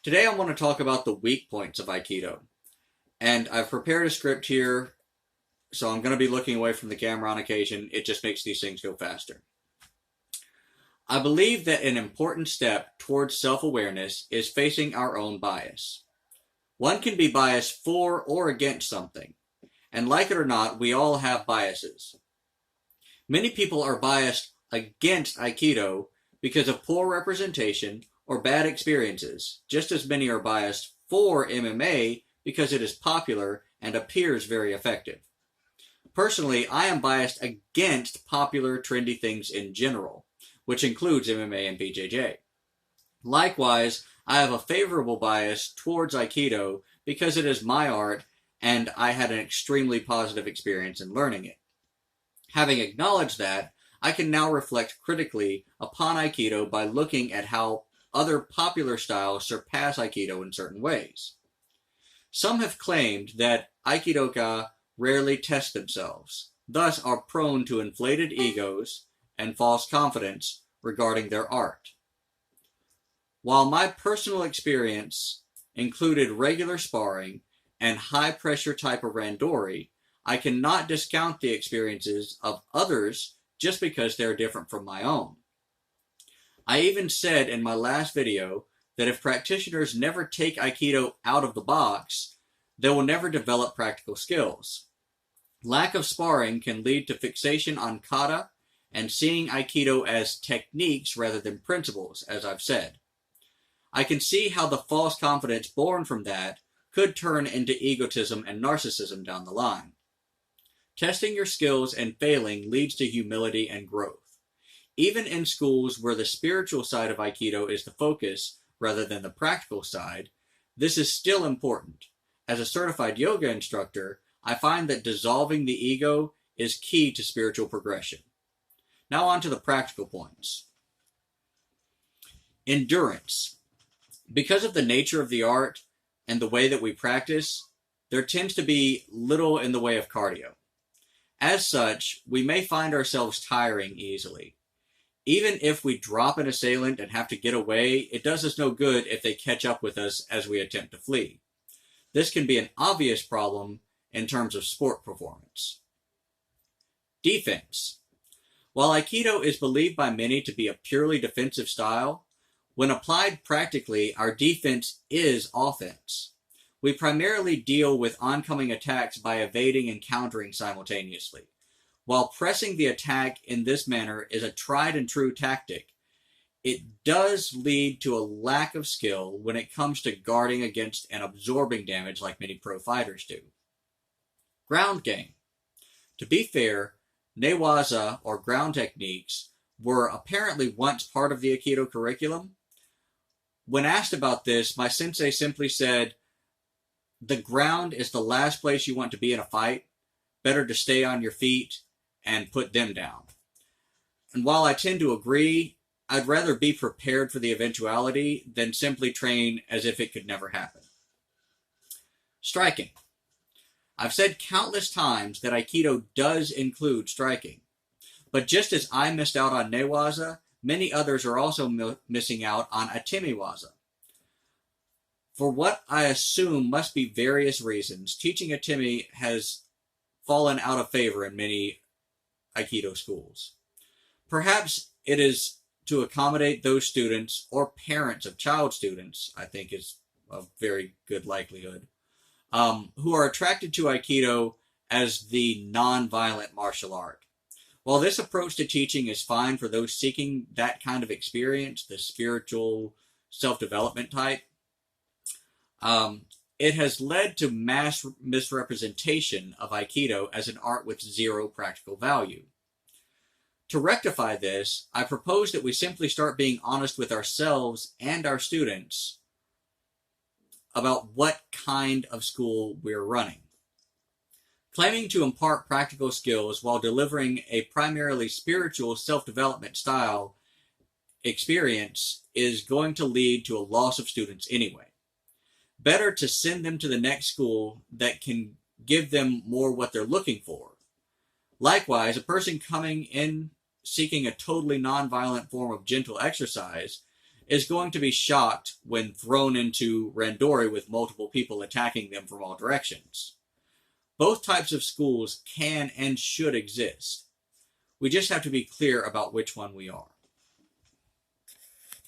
Today I want to talk about the weak points of Aikido. And I've prepared a script here, so I'm going to be looking away from the camera on occasion. It just makes these things go faster. I believe that an important step towards self-awareness is facing our own bias. One can be biased for or against something, and like it or not, we all have biases. Many people are biased against Aikido because of poor representation or bad experiences, just as many are biased for MMA because it is popular and appears very effective. Personally, I am biased against popular trendy things in general, which includes MMA and BJJ. Likewise, I have a favorable bias towards Aikido because it is my art and I had an extremely positive experience in learning it. Having acknowledged that, I can now reflect critically upon Aikido by looking at how other popular styles surpass Aikido in certain ways. Some have claimed that aikidoka rarely test themselves, thus are prone to inflated egos and false confidence regarding their art. While my personal experience included regular sparring and high-pressure type of randori, I cannot discount the experiences of others just because they're different from my own. I even said in my last video that if practitioners never take Aikido out of the box, they will never develop practical skills. Lack of sparring can lead to fixation on kata and seeing Aikido as techniques rather than principles, as I've said. I can see how the false confidence born from that could turn into egotism and narcissism down the line. Testing your skills and failing leads to humility and growth. Even in schools where the spiritual side of Aikido is the focus rather than the practical side, this is still important. As a certified yoga instructor, I find that dissolving the ego is key to spiritual progression. Now on to the practical points. Endurance. Because of the nature of the art and the way that we practice, there tends to be little in the way of cardio. As such, we may find ourselves tiring easily. Even if we drop an assailant and have to get away, it does us no good if they catch up with us as we attempt to flee. This can be an obvious problem in terms of sport performance. Defense. While Aikido is believed by many to be a purely defensive style, when applied practically, our defense is offense. We primarily deal with oncoming attacks by evading and countering simultaneously. While pressing the attack in this manner is a tried and true tactic, it does lead to a lack of skill when it comes to guarding against and absorbing damage like many pro fighters do. Ground game. To be fair, newaza or ground techniques were apparently once part of the Aikido curriculum. When asked about this, my sensei simply said, "The ground is the last place you want to be in a fight. Better to stay on your feet and put them down." And while I tend to agree, I'd rather be prepared for the eventuality than simply train as if it could never happen. Striking. I've said countless times that Aikido does include striking. But just as I missed out on newaza, many others are also missing out on atemiwaza. For what I assume must be various reasons, teaching atemi has fallen out of favor in many Aikido schools. Perhaps it is to accommodate those students or parents of child students, I think is a very good likelihood, who are attracted to Aikido as the non-violent martial art. While this approach to teaching is fine for those seeking that kind of experience, the spiritual self-development type, it has led to mass misrepresentation of Aikido as an art with zero practical value. To rectify this, I propose that we simply start being honest with ourselves and our students about what kind of school we're running. Claiming to impart practical skills while delivering a primarily spiritual self-development style experience is going to lead to a loss of students anyway. Better to send them to the next school that can give them more what they're looking for. Likewise, a person coming in seeking a totally nonviolent form of gentle exercise is going to be shocked when thrown into randori with multiple people attacking them from all directions. Both types of schools can and should exist. We just have to be clear about which one we are.